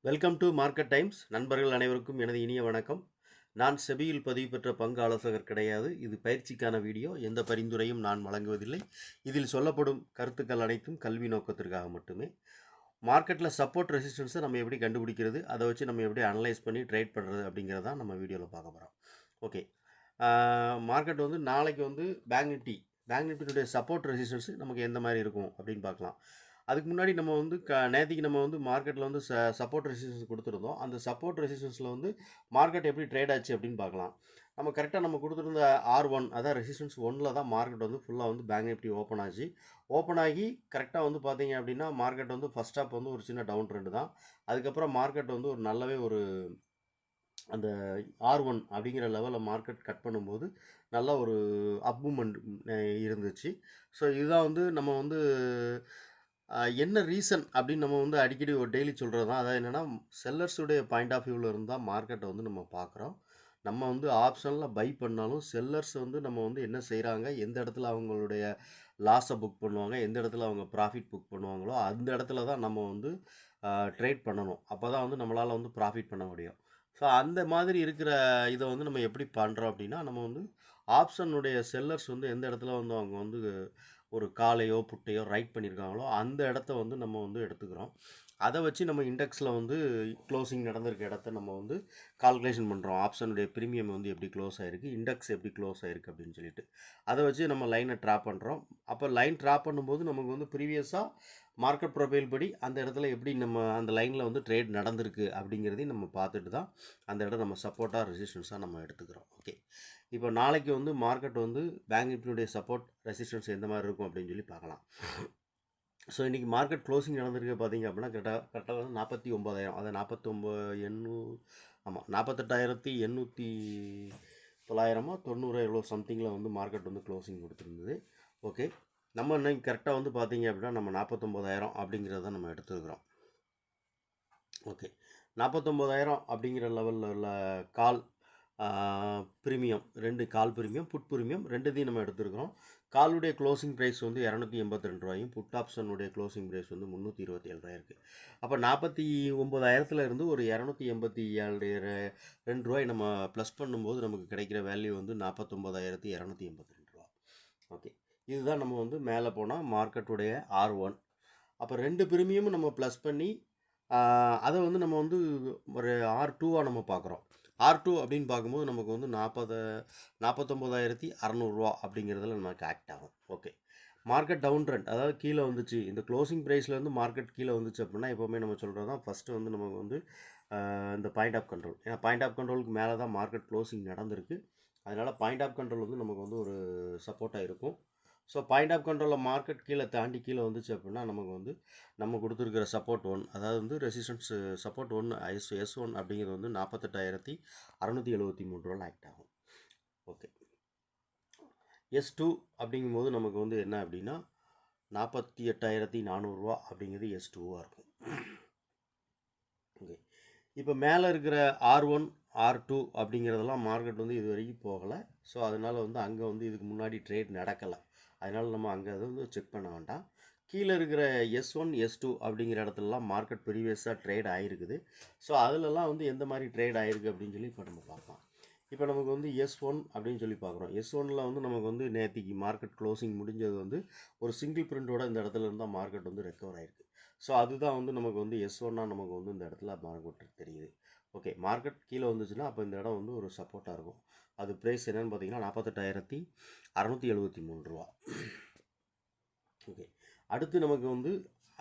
Welcome to market times. நண்பர்கள் அனைவருக்கும் எனது இனிய வணக்கம். நான் செபியில் பதிவு பெற்ற பங்கு ஆலோசகர் கிடையாது. இது பயிற்சிக்கான வீடியோ. எந்த பரிந்துரையும் நான் வழங்குவதில்லை. இதில் சொல்லப்படும் கருத்துக்கள் அனைத்தும் கல்வி நோக்கத்திற்காக மட்டுமே. மார்க்கெட்டில் சப்போர்ட் ரெசிஸ்டன்ஸை நம்ம எப்படி கண்டுபிடிக்கிறது, அதை வச்சு நம்ம எப்படி அனலைஸ் பண்ணி ட்ரேட் பண்ணுறது அப்படிங்கிறதான் நம்ம வீடியோவில் பார்க்க போகிறோம். ஓகே, மார்க்கெட் வந்து நாளைக்கு வந்து பேங்க் நிஃப்டியுடைய சப்போர்ட் ரெசிஸ்டன்ஸ் நமக்கு எந்த மாதிரி இருக்கும் அப்படின்னு பார்க்கலாம். அதுக்கு முன்னாடி நம்ம வந்து நேற்றுக்கு நம்ம வந்து மார்க்கெட்டில் வந்து சப்போர்ட் ரெசிஸ்டன்ஸ் கொடுத்துருந்தோம். அந்த சப்போர்ட் ரெசிஸ்டன்ஸில் வந்து மார்க்கெட் எப்படி ட்ரேட் ஆச்சு அப்படின்னு பார்க்கலாம். நம்ம கரெக்டாக நம்ம கொடுத்துருந்த R1, அதான் ரெசிஸ்டன்ஸ் 1ல் தான் மார்க்கெட் வந்து ஃபுல்லாக வந்து பேங்க் நிஃப்டி ஓப்பன் ஆச்சு. ஓப்பன் ஆகி கரெக்டாக வந்து பார்த்தீங்க அப்படின்னா மார்க்கெட் வந்து ஃபஸ்ட் ஸ்டாப் வந்து ஒரு சின்ன டவுன் ட்ரெண்டு தான். அதுக்கப்புறம் மார்க்கெட் வந்து ஒரு நல்லாவே ஒரு அந்த R1 அப்படிங்கிற லெவலில் மார்க்கெட் கட் பண்ணும்போது நல்ல ஒரு அப் மூமெண்ட் இருந்துச்சு. ஸோ இதுதான் வந்து நம்ம வந்து என்ன ரீசன் அப்படின்னு நம்ம வந்து அடிக்கடி ஒரு டெய்லி சொல்கிறது தான். அதாவது என்னென்னா, செல்லர்ஸுடைய பாயிண்ட் ஆஃப் வியூவில் இருந்தால் மார்க்கெட்டை வந்து நம்ம பார்க்குறோம். நம்ம வந்து ஆப்ஷனில் பை பண்ணாலும் செல்லர்ஸ் வந்து நம்ம வந்து என்ன செய்கிறாங்க, எந்த இடத்துல அவங்களுடைய லாஸை புக் பண்ணுவாங்க, எந்த இடத்துல அவங்க ப்ராஃபிட் புக் பண்ணுவாங்களோ அந்த இடத்துல தான் நம்ம வந்து ட்ரேட் பண்ணணும். அப்போ தான் வந்து நம்மளால் வந்து ப்ராஃபிட் பண்ண முடியும். ஸோ அந்த மாதிரி இருக்கிற இதை வந்து நம்ம எப்படி பண்ணுறோம் அப்படின்னா, நம்ம வந்து ஆப்ஷனுடைய செல்லர்ஸ் வந்து எந்த இடத்துல வந்து அவங்க வந்து ஒரு காலையோ புட்டையோ ரைட் பண்ணியிருக்காங்களோ அந்த இடத்த வந்து நம்ம வந்து எடுத்துக்கிறோம். அதை வச்சு நம்ம இண்டெக்ஸில் வந்து க்ளோசிங் நடந்திருக்க இடத்த நம்ம வந்து கால்குலேஷன் பண்ணுறோம். ஆப்ஷனுடைய ப்ரீமியம் வந்து எப்படி க்ளோஸ் ஆகிருக்கு, இண்டெக்ஸ் எப்படி க்ளோஸ் ஆகிருக்கு அப்படின்னு சொல்லிட்டு அதை வச்சு நம்ம லைனை ட்ராப் பண்ணுறோம். அப்போ லைன் ட்ராப் பண்ணும்போது நமக்கு வந்து ப்ரீவியஸாக மார்க்கெட் ப்ரொஃபைல் படி அந்த இடத்துல எப்படி நம்ம அந்த லைனில் வந்து ட்ரேட் நடந்திருக்கு அப்படிங்கிறதையும் நம்ம பார்த்துட்டு தான் அந்த இடம் நம்ம சப்போர்ட்டாக ரெசிஸ்டன்ஸாக நம்ம எடுத்துக்கிறோம். ஓகே, இப்போ நாளைக்கு வந்து மார்க்கெட் வந்து பேங்க் நிஃப்டியுடைய சப்போர்ட் ரெசிஸ்டன்ஸ் எந்த மாதிரி இருக்கும் அப்படின்னு சொல்லி பார்க்கலாம். ஸோ இன்றைக்கி மார்க்கெட் க்ளோசிங் நடந்திருக்கு பார்த்தீங்க அப்படின்னா கரெக்டாக வந்து 49,000, அதை 48,890 எவ்வளோ சம்திங்கில் வந்து மார்க்கெட் வந்து க்ளோசிங் கொடுத்துருந்தது. ஓகே, நம்ம இன்னைக்கு கரெக்டாக வந்து பார்த்தீங்க அப்படின்னா நம்ம 49,000 அப்படிங்கிறத நம்ம எடுத்துருக்குறோம். ஓகே, 49,000 அப்படிங்கிற லெவலில் உள்ள கால் ப்ரீமியம், 2 கால் ப்ரீமியம், புட் ப்ரீமியம் ரெண்டுத்தையும் நம்ம எடுத்துருக்கிறோம். காலுடைய க்ளோசிங் ப்ரைஸ் வந்து $282, புட் ஆப்ஷனுடைய க்ளோசிங் ப்ரைஸ் வந்து $327 இருக்குது. அப்போ 49,000 இருந்து ஒரு $287 நம்ம ப்ளஸ் பண்ணும்போது நமக்கு கிடைக்கிற வேல்யூ வந்து $49,282. ஓகே, இதுதான் நம்ம வந்து மேலே போனால் மார்க்கெட்டுடைய R1. அப்போ 2 ப்ரீமியமும் நம்ம ப்ளஸ் பண்ணி அதை வந்து நம்ம வந்து ஒரு R2வாக நம்ம பார்க்குறோம். R2 அப்படின்னு பார்க்கும்போது நமக்கு வந்து 49,600 அப்படிங்கிறதுல நமக்கு ஆக்ட் ஆகும். ஓகே, மார்க்கெட் டவுன் ட்ரெண்ட், அதாவது கீழே வந்துச்சு, இந்த க்ளோசிங் ப்ரைஸ்லேருந்து மார்க்கெட் கீழே வந்துச்சு அப்படின்னா எப்போவுமே நம்ம சொல்கிறது தான் ஃபஸ்ட்டு வந்து நமக்கு வந்து இந்த பாயிண்ட் ஆஃப் கண்ட்ரோல். ஏன்னா பாயிண்ட் ஆஃப் கண்ட்ரோலுக்கு மேலே தான் மார்க்கெட் க்ளோசிங் நடந்திருக்கு. அதனால் பாயிண்ட் ஆஃப் கண்ட்ரோல் வந்து நமக்கு வந்து ஒரு சப்போர்ட்டாக இருக்கும். ஸோ பாயிண்ட் ஆஃப் கண்ட்ரோலில் மார்க்கெட் தாண்டி கீழே வந்துச்சு அப்படின்னா நமக்கு வந்து நம்ம கொடுத்துருக்கிற சப்போர்ட் 1, அதாவது வந்து ரெசிஸ்டன்ஸ் சப்போர்ட் 1 S1 அப்படிங்கிறது வந்து 48,673 ஆக்ட் ஆகும். ஓகே, S2 அப்படிங்கும்போது நமக்கு வந்து என்ன அப்படின்னா 48,400 அப்படிங்கிறது S2வாக இருக்கும். ஓகே, இப்போ மேலே இருக்கிற R1, R2 அப்படிங்கிறதெல்லாம் மார்க்கெட் வந்து இது வரைக்கும் போகலை. ஸோ அதனால் வந்து அங்கே வந்து இதுக்கு முன்னாடி ட்ரேட் நடக்கலை. அதனால் நம்ம அங்கே அதை வந்து செக் பண்ண வேண்டாம். கீழே இருக்கிற S1, S2 அப்படிங்கிற இடத்துலலாம் மார்க்கெட் ப்ரீவியஸாக ட்ரேட் ஆகிருக்குது. ஸோ அதிலலாம் வந்து எந்த மாதிரி ட்ரேட் ஆகிருக்கு அப்படின்னு சொல்லி இப்போ நம்ம பார்க்கலாம். இப்போ நமக்கு வந்து S1 அப்படின்னு சொல்லி பார்க்குறோம். S1ல் வந்து நமக்கு வந்து நேற்றுக்கு மார்க்கெட் க்ளோசிங் முடிஞ்சது வந்து ஒரு சிங்கிள் பிரிண்டோட இந்த இடத்துல இருந்தால் மார்க்கெட் வந்து ரெக்கவர் ஆகிருக்கு. ஸோ அதுதான் வந்து நமக்கு வந்து S1ஆக நமக்கு வந்து இந்த இடத்துல மார்க்கெட் தெரியுது. ஓகே, மார்க்கெட் கீழே வந்துச்சுன்னா அப்போ இந்த இடம் வந்து ஒரு சப்போர்ட்டாக இருக்கும். அது ப்ரைஸ் என்னென்னு பார்த்தீங்கன்னா 48,673. ஓகே, அடுத்து நமக்கு வந்து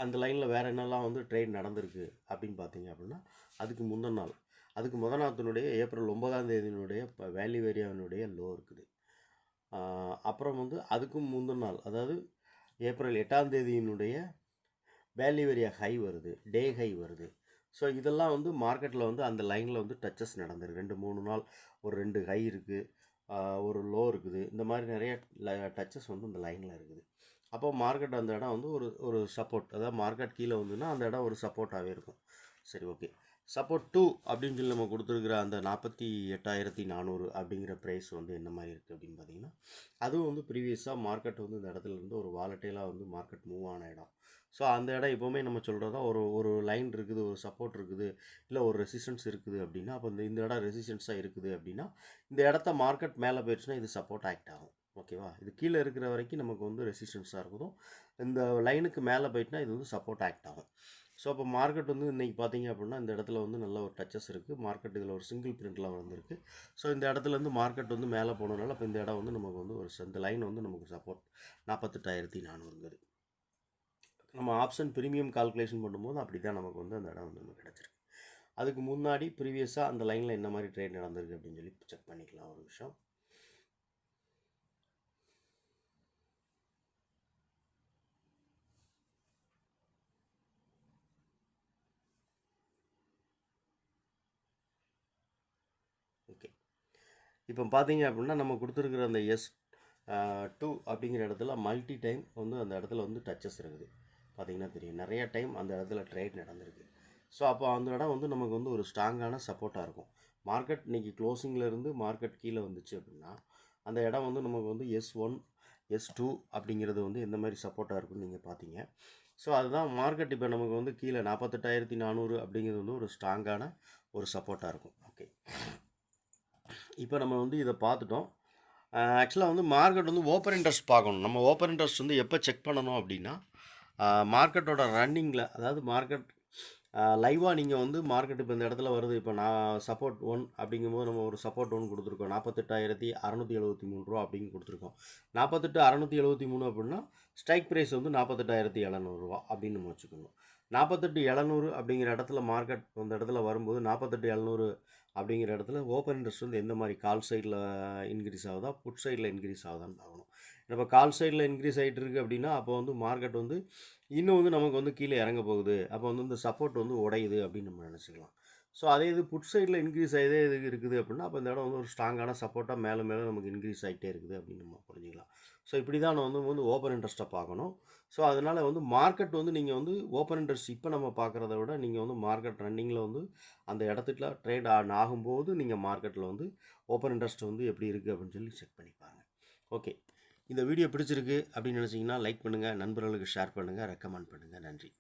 அந்த லைனில் வேறு என்னெல்லாம் வந்து ட்ரேட் நடந்திருக்கு அப்படின்னு பார்த்தீங்க அப்படின்னா அதுக்கு முந்தின நாத்தினுடைய ஏப்ரல் 9 இப்போ வேல்யூ ஏரியாவினுடைய லோ இருக்குது. அப்புறம் வந்து அதுக்கும் முந்தின நாள், அதாவது ஏப்ரல் 8 வேல்யூ ஏரியா ஹை வருது, டே ஹை வருது. ஸோ இதெல்லாம் வந்து மார்க்கெட்டில் வந்து அந்த லைனில் வந்து டச்சஸ் நடந்திருக்கு. 2-3 நாள் ஒரு 2 ஹை இருக்குது, ஒரு லோ இருக்குது. இந்த மாதிரி நிறைய டச்சஸ் வந்து இந்த லைனில் இருக்குது. அப்போ மார்க்கெட் அந்த இடம் வந்து ஒரு சப்போர்ட், அதாவது மார்க்கெட் கீழே வந்துன்னா அந்த இடம் ஒரு சப்போர்ட்டாகவே இருக்கும். சரி, ஓகே, சப்போர்ட் 2 அப்படின்னு சொல்லி நம்ம கொடுத்துருக்குற அந்த 48,400 அப்படிங்கிற ப்ரைஸ் வந்து என்ன மாதிரி இருக்குது அப்படின்னு பார்த்தீங்கன்னா அதுவும் வந்து ப்ரீவியஸாக மார்க்கெட் வந்து இந்த இடத்துல இருந்து ஒரு வாலட்டைலாக வந்து மார்க்கெட் மூவ் ஆன இடம். ஸோ அந்த இடம் எப்போவுமே நம்ம சொல்கிறது தான், ஒரு ஒரு லைன் இருக்குது, ஒரு சப்போர்ட் இருக்குது, இல்லை ஒரு ரெசிஸ்டன்ஸ் இருக்குது அப்படின்னா, அப்போ இந்த இடம் ரெசிஸ்டன்ஸாக இருக்குது அப்படின்னா, இந்த இடத்த மார்க்கெட் மேலே போயிடுச்சுன்னா இது சப்போர்ட் ஆக்ட் ஆகும். ஓகேவா? இது கீழே இருக்கிற வரைக்கும் நமக்கு வந்து ரெசிஸ்டன்ஸாக இருக்கணும். இந்த லைனுக்கு மேலே போயிட்டுனா இது வந்து சப்போர்ட் ஆக்ட் ஆகும். ஸோ அப்போ மார்க்கெட் வந்து இன்றைக்கி பார்த்தீங்க அப்படின்னா இந்த இடத்துல வந்து நல்ல ஒரு டச்சஸ் இருக்குது. மார்க்கெட் இதில் ஒரு சிங்கிள் பிரிண்டில் வந்திருக்கு. ஸோ இந்த இடத்துலேருந்து மார்க்கெட் வந்து மேலே போனதுனால அப்போ இந்த இடம் வந்து நமக்கு வந்து ஒரு இந்த லைன் வந்து நமக்கு சப்போர்ட் 48,400. நம்ம ஆப்ஷன் ப்ரீமியம் கால்குலேஷன் பண்ணும்போது அப்படி தான் நமக்கு வந்து அந்த இடம் வந்து நமக்கு கிடச்சிருக்கு. அதுக்கு முன்னாடி ப்ரீவியஸாக அந்த லைனில் என்ன மாதிரி ட்ரேட் நடந்திருக்கு அப்படின்னு சொல்லி செக் பண்ணிக்கலாம் ஒரு நிமிஷம். ஓகே, இப்போ பார்த்தீங்க அப்படின்னா நம்ம கொடுத்துருக்குற அந்த S2 அப்படிங்கிற இடத்துல மல்டி டைம் வந்து அந்த இடத்துல வந்து டச்சஸ் இருக்குது. பார்த்தீங்கன்னா தெரியும், நிறைய டைம் அந்த இடத்துல ட்ரேட் நடந்திருக்கு. ஸோ அப்போ அந்த இடம் வந்து நமக்கு வந்து ஒரு ஸ்ட்ராங்கான சப்போர்ட்டாக இருக்கும். மார்க்கெட் இன்றைக்கி க்ளோசிங்லேருந்து மார்க்கெட் கீழே வந்துச்சு அப்படின்னா அந்த இடம் வந்து நமக்கு வந்து S1 S2 அப்படிங்கிறது வந்து எந்த மாதிரி சப்போர்ட்டாக இருக்குன்னு நீங்கள் பார்த்தீங்க. ஸோ அதுதான் மார்க்கெட் இப்போ நமக்கு வந்து கீழே 48,400 அப்படிங்கிறது வந்து ஒரு ஸ்ட்ராங்கான ஒரு சப்போர்ட்டாக இருக்கும். ஓகே, இப்போ நம்ம வந்து இதை பார்த்துட்டோம். ஆக்சுவலாக வந்து மார்க்கெட் வந்து ஓப்பன் இன்ட்ரெஸ்ட் பார்க்கணும். நம்ம ஓப்பன் இன்ட்ரெஸ்ட் வந்து எப்போ செக் பண்ணணும் அப்படின்னா, மார்க்கெட்டோட ரன்னிங்கில், அதாவது மார்க்கெட் லைவாக நீங்கள் வந்து மார்க்கெட் இப்போ இந்த இடத்துல வருது. இப்போ நான் சப்போர்ட் 1 அப்படிங்கும்போது நம்ம ஒரு சப்போர்ட் 1 கொடுத்துருக்கோம். 48,673 ரூபா அப்படின்னு கொடுத்துருக்கோம். 48,673 அப்படின்னா ஸ்ட்ரைக் ப்ரைஸ் வந்து 48,700 ரூபா அப்படின்னு நம்ம வச்சுக்கணும். 48,700 அப்படிங்கிற இடத்துல மார்க்கெட் அந்த இடத்துல வரும்போது 48,700 அப்படிங்கிற இடத்துல ஓப்பன் இன்ட்ரெஸ்ட் வந்து எந்த மாதிரி கால் சைடில் இன்க்ரீஸ் ஆகுதா, புட் சைடில் இன்க்ரீஸ் ஆகுதான்னு பார்க்கணும். இப்போ கால் சைடில் இன்க்ரீஸ் ஆகிட்டு இருக்குது அப்படின்னா அப்போ வந்து மார்க்கெட் வந்து இன்னும் வந்து நமக்கு வந்து கீழே இறங்க போகுது. அப்போ வந்து இந்த சப்போர்ட் வந்து உடையுது அப்படின்னு நம்ம நினச்சிக்கலாம். ஸோ அதே இது புட் சைடில் இன்க்ரீஸ் ஆகிதே இது இருக்குது அப்படின்னா அப்போ இந்த இடம் வந்து ஒரு ஸ்ட்ராங்கான சப்போர்ட்டாக மேலே மேலே நமக்கு இன்க்ரீஸ் ஆகிட்டே இருக்குது அப்படின்னு நம்ம புரிஞ்சுக்கலாம். ஸோ இப்படி தான் நம்ம வந்து ஓப்பன் இன்ட்ரெஸ்ட்டை பார்க்கணும். ஸோ அதனால் வந்து மார்க்கெட் வந்து நீங்கள் வந்து ஓப்பன் இன்ட்ரெஸ்ட் இப்போ நம்ம பார்க்குறத விட நீங்கள் வந்து மார்க்கெட் ரன்னிங்கில் வந்து அந்த இடத்துல ட்ரேட் ஆகும்போது நீங்கள் மார்க்கெட்டில் வந்து ஓப்பன் இன்ட்ரெஸ்ட் வந்து எப்படி இருக்குது அப்படின்னு சொல்லி செக் பண்ணிப்பாங்க. ஓகே, இந்த வீடியோ பிடிச்சிருக்கு அப்படின்னு நினச்சிங்கன்னா லைக் பண்ணுங்கள், நண்பர்களுக்கு ஷேர் பண்ணுங்கள், ரெக்கமெண்ட் பண்ணுங்கள். நன்றி.